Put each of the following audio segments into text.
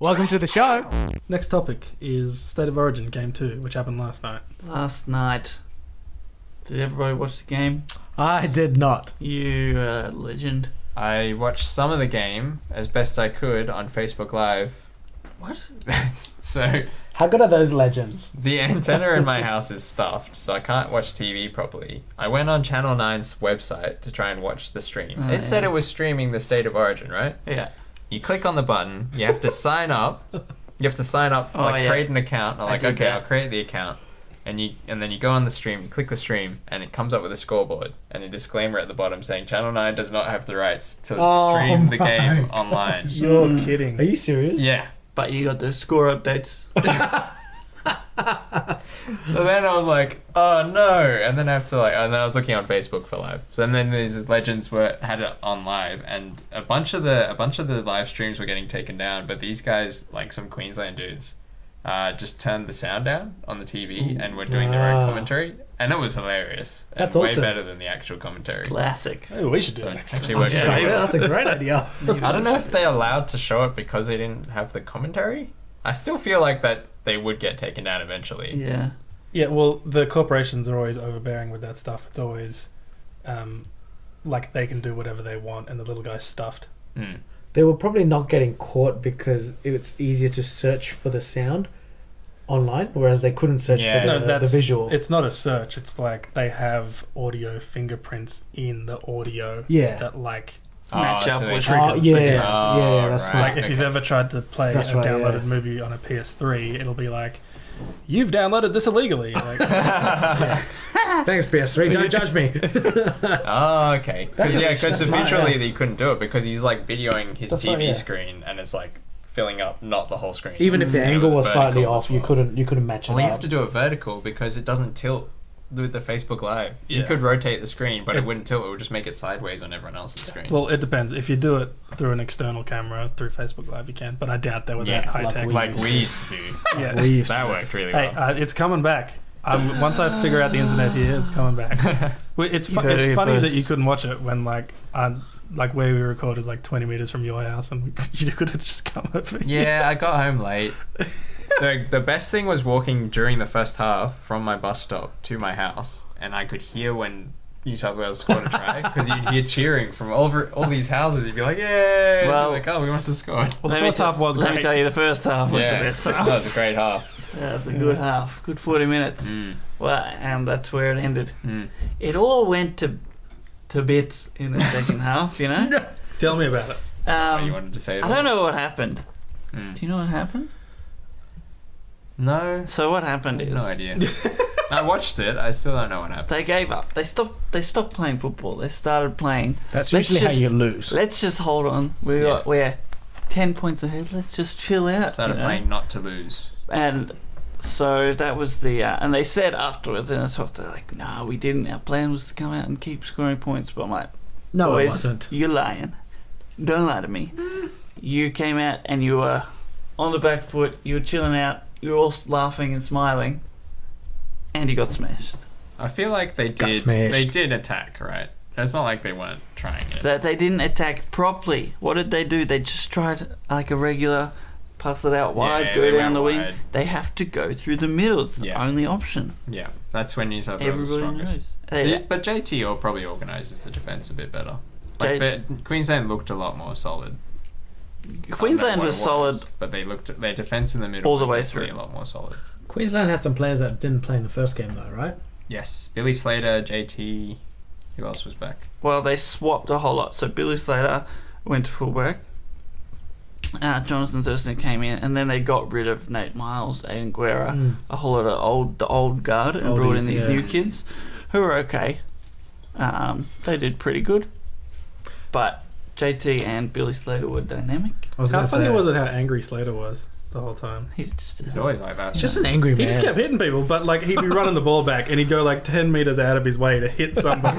Welcome to the show. Next topic is State of Origin Game 2, which happened last night. Last night. Did everybody watch the game? I did not. You legend. I watched some of the game as best I could on Facebook Live. What? So How good are those legends? the antenna in my house is stuffed, so I can't watch TV properly. I went on Channel 9's website to try and watch the stream. Oh, It said it was streaming the State of Origin, right? Yeah. You click on the button, you have to sign up. You have to sign up, create an account. I'm like, did okay, that. I'll create the account. And then you go on the stream, you click the stream, and it comes up with a scoreboard and a disclaimer at the bottom saying Channel 9 does not have the rights to stream the game online. You're kidding. Are you serious? Yeah. But you got the score updates. So then I was like, oh no, and then I was looking on Facebook for live. So then these legends had it on live, and a bunch of the live streams were getting taken down. But these guys, like some Queensland dudes, just turned the sound down on the TV and were doing their own commentary, and it was hilarious. That's and awesome. Way better than the actual commentary. Classic. Maybe we should do So it it next actually time. worked Yeah, pretty well. that's a great idea. I don't know if they're allowed to show it because they didn't have the commentary. I still feel like that they would get taken down eventually. Yeah. Yeah, well, the corporations are always overbearing with that stuff. It's always like they can do whatever they want, and the little guy's stuffed. Mm. They were probably not getting caught because it's easier to search for the sound online, whereas they couldn't search Yeah. for No, the visual. It's not a search. It's like they have audio fingerprints in the audio Yeah. that Match up they with- trigger- Oh, yeah, things. yeah, that's smart. Like if you've ever tried to play That's a right, downloaded yeah. movie on a PS3, it'll be like, you've downloaded this illegally. Like, Thanks, PS3. Don't judge me. Oh, okay. Because That's smart, visually yeah. they couldn't do it because he's like videoing his That's TV right, yeah. screen and it's like filling up not the whole screen. Even if the And it angle was slightly vertical off, as you well. couldn't match it Well, you up. have to do it vertical because it doesn't tilt with the Facebook Live. You Yeah. could rotate the screen, but it wouldn't tilt. It would just make it sideways on everyone else's screen. well, it depends. If you do it through an external camera through Facebook Live, you can. But I doubt they were that high tech. like we used to do. Yeah. We used That to. worked really Hey, well. it's coming back. Once I figure out the internet here, it's coming back. Well, it's You heard it it's here funny that first. you couldn't watch it when like where we record is like 20 meters from your house, and you could have just come over. Yeah, I got home late. The best thing was walking during the first half from my bus stop to my house, and I could hear when New South Wales scored a try because you'd hear cheering from all these houses. You'd be like, "Yay!" Well- Like, oh, we must have scored. Well, the first half was Let me great. tell you, the first half was the best that half. was a great half. Yeah, it was a good half. Good 40 minutes. Mm. Well, and that's where it ended. Mm. It all went to bits in the second half, you know? Tell me about it. What you wanted to say? I don't know what happened. Mm. Do you know what happened? No, So what happened is no idea. I watched it. I still don't know what happened. they gave up. They stopped playing football. They started playing. That's Let's usually just- how you lose. Let's just hold on. We're 10 points ahead. Let's just chill out. Started you know? playing not to lose. And so that was the and they said afterwards in a talk, they're like, no, we didn't. Our plan was to come out and keep scoring points. But I'm like, No, it boys, wasn't. you're lying. Don't lie to me. You came out and you were on the back foot. You were chilling out. You were all laughing and smiling, and you got smashed. I feel like they Got did. smashed. They did attack, right? It's not like they weren't trying it. That they didn't attack properly. What did they do? They just tried like a regular, pass it out wide, Yeah, go they down went the wing. wide. They have to go through the middle. It's the Yeah. only option. Yeah, that's when New South Wales is Everybody strongest. knows. But JT probably organises the defence a bit better. J- But Queensland looked a lot more solid. Queensland I don't know was what it solid. but they looked their defence in the middle All the was way definitely through. a lot more solid. Queensland had some players that didn't play in the first game, though, right? Yes, Billy Slater, JT, who else was back? Well, they swapped a whole lot. So Billy Slater went to fullback. Jonathan Thurston came in, and then they got rid of Nate Miles, Aiden Guerra, a whole lot of the old guard, and brought in Oldies, these yeah. new kids who are okay. They did pretty good, but JT and Billy Slater were dynamic. I was How gonna funny say, was it how angry Slater was the whole time? He's just It's always like that. He's just an angry man. He just kept hitting people, but like he'd be running the ball back and he'd go like 10 meters out of his way to hit somebody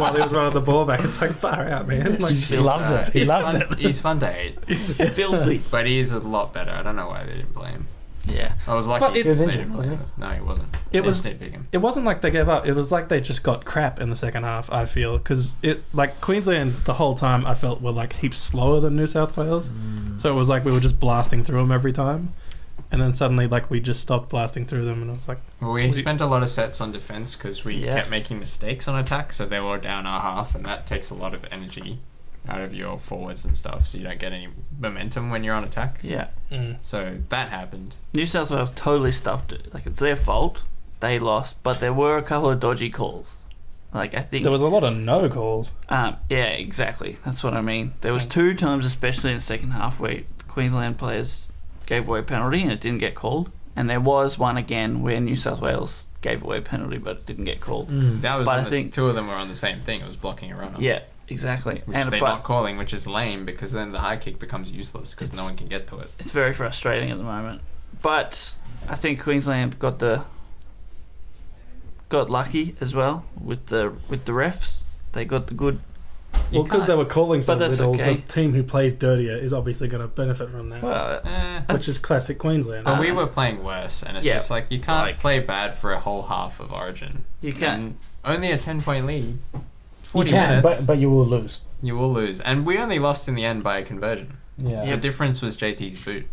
while he was running the ball back. It's like far out, man. He Like, just loves it. He He's loves fun, it. He's fun to hate, filthy. but he is a lot better. I don't know why they didn't play him. Yeah. I was lucky. But He was they injured, didn't play wasn't him. No, he wasn't. It They was- didn't pick him. It wasn't like they gave up. It was like they just got crap in the second half, I feel. Because Queensland, the whole time, I felt were like heaps slower than New South Wales. So it was like we were just blasting through them every time. And then suddenly, like, we just stopped blasting through them. And I was like, Well, we spent a lot of sets on defense because we Yeah. kept making mistakes on attack, so they were down our half, and that takes a lot of energy out of your forwards and stuff, so you don't get any momentum when you're on attack. Yeah. So that happened. New South Wales totally stuffed it. Like, it's their fault. They lost, but there were a couple of dodgy calls. Like, I think... there was a lot of no calls. yeah, exactly. That's what I mean. There was 2 times, especially in the second half, where Queensland players gave away a penalty and it didn't get called. And there was one again where New South Wales gave away a penalty but it didn't get called. That was But on I think- 2 of them were on the same thing. It was blocking a runner. Yeah, exactly. Which And they're but not calling, which is lame because then the high kick becomes useless because no one can get to it. it's very frustrating at the moment. But I think Queensland got lucky as well with the refs. They got the good. Well, because they were calling so But that's little, okay. the team who plays dirtier is obviously going to benefit from that. Well, which is classic Queensland. But we were playing worse, and it's Yeah. just like you can't Like- play bad for a whole half of Origin. you can. And only a 10-point lead. You 40 can, minutes, but you will lose. you will lose. And we only lost in the end by a conversion. Yeah. The difference was JT's boot.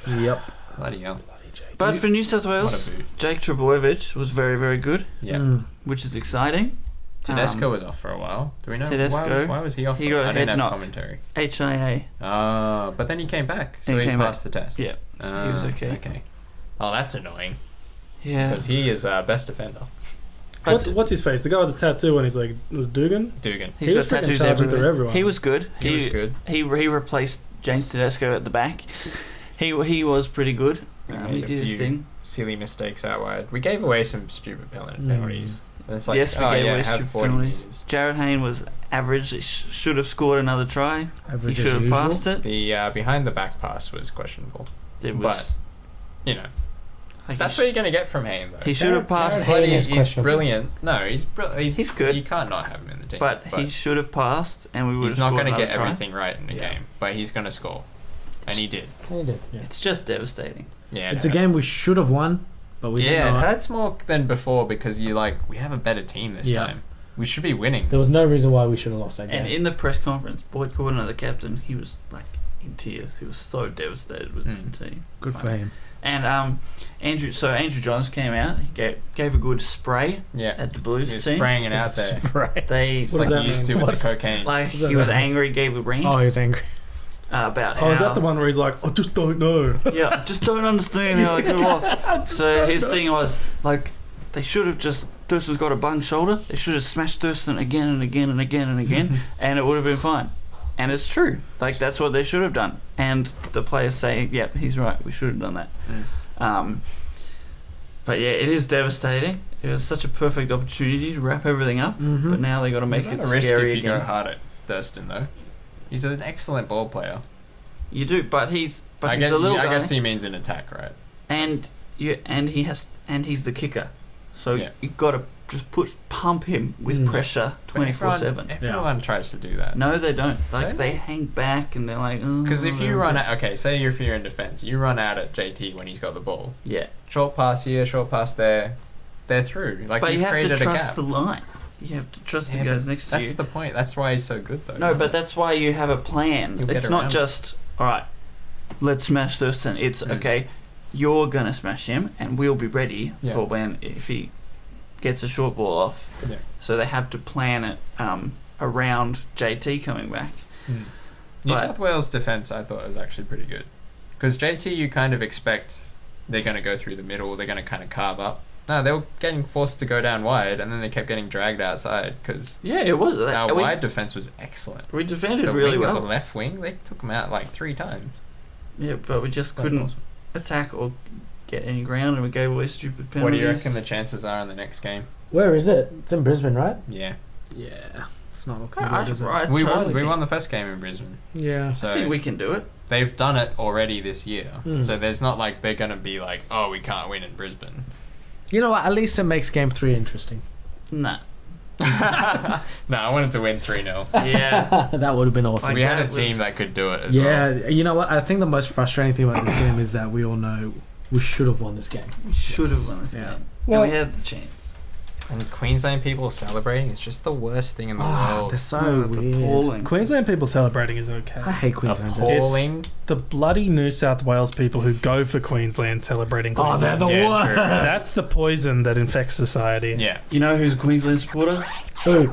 Yep. Bloody hell. But for New South What Wales, a boot. Jake Trbojevic was very, very good, Yeah. Mm. which is exciting. Tedesco was off for a while. Do we know Tedesco, why was he off? he for? got a I didn't head have knock. commentary. HIA. But then he came back, so He he came passed the test. Yeah, so he was okay. Okay. Oh, that's annoying Yeah. because he is our best defender. What's his face? The guy with the tattoo when he's like, was Dugan? Dugan. He's he got was freaking tattoos charging through everywhere. everyone. He was good. He was good. He replaced James Tedesco at the back. He was pretty good. He He made a did his few thing. silly mistakes out wide. We gave away some stupid penalties. And it's like, Yes, we oh gave yeah, away have stupid 40 penalties. meters. Jared Hayne was average. He should have scored another try. Average He as should have usual. passed it. The behind the back pass was questionable. It was. You know, Like that's he what you're going to get from Hayne, though. he should have passed, Jared Hayne Bloody- is he's questionable. brilliant. No, he's good. You can't not have him in the team. but he should have passed, and we would he's have not scored going to another get try. everything right in the Yeah. game, but he's going to score, and he did. He did. Yeah. It's just devastating. Yeah, It's a game we should have won, but we did Yeah, it not. hurts more than before because we have a better team this Yeah. time. We should be winning. There was no reason why we should have lost that game. And in the press conference, Boyd Cordner, the captain, he was like in tears. He was so devastated with the team. Good for him. And Andrew Johns came out. He gave a good spray Yeah, at the he Blues was team. spraying it out there. Spray. They It's What like does he that used to mean? with the What's- cocaine. like does that he was mean? angry, gave a rant Oh, he was angry. about how. Oh, is that the one where he's like, I just don't know? Yeah, I just don't understand how they could have lost. So his thing was like, they should have just. Thurston's got a bung shoulder. They should have smashed Thurston again and again and again and again, and it would have been fine. And it's true. Like that's what they should have done. And the players say, "Yep, he's right. We should have done that." But yeah, it is devastating. It was such a perfect opportunity to wrap everything up, but now they got to make You've it got a risk scary if you again. go hard at Thurston, though. He's an excellent ball player. You do, but he's I a little guy, guess he means in attack, right? and he's the kicker. So Yeah. you got to just pump him with pressure 24/7. Everyone tries to do that. No, they don't. Like Don't they they? hang back and they're like, Because if you "Oh." run out, okay, say if you're in defence, you run out at JT when he's got the ball. yeah, Short pass here, short pass there, they're through. Like but you you've have to created a trust gap. the line. You have to trust Yeah, the guys but next to that's you. the point. That's why he's so good, though. No, isn't but it? that's why you have a plan. You'll get It's not around. just all right. Let's smash Thurston. It's okay. You're gonna smash him, and we'll be ready Yeah. for when if he gets a short ball off. Yeah. So they have to plan it around JT coming back. New But- South Wales defence, I thought was actually pretty good. Because JT, you kind of expect they're going to go through the middle, they're going to kind of carve up. No, they were getting forced to go down wide, and then they kept getting dragged outside because Yeah, it was. our wide defence was excellent. We defended The really wing, well. the left wing, they took them out like 3 times. Yeah, but we just That was couldn't awesome. attack or get any ground, and we gave away stupid penalties. What do you reckon the chances are in the next game? Where is it? It's in Brisbane, right? Yeah, Yeah. It's not looking I, good, is it? I we totally won. We think- won the first game in Brisbane, Yeah. so I think we can do it. they've done it already this year. Mm. So there's not like they're going to be like, oh, we can't win in Brisbane. You know what? At least it makes game 3 interesting. Nah. No, I wanted to win 3-0. Yeah. That would have been awesome. Like We had a that team was- that could do it as well. Yeah, you know what? I think the most frustrating thing about this game is that we all know we should have won this game. We should have won this Yeah. game. Well- and we had the chance. And Queensland people celebrating is just the worst thing in the world. They're so Oh, it's weird. appalling. Queensland people celebrating is okay. I hate Queensland. Appalling. The bloody New South Wales people who go for Queensland celebrating Oh, they're Queensland. the Yeah, worst. true. That's the poison that infects society. Yeah. You know who's a Queensland supporter? Who?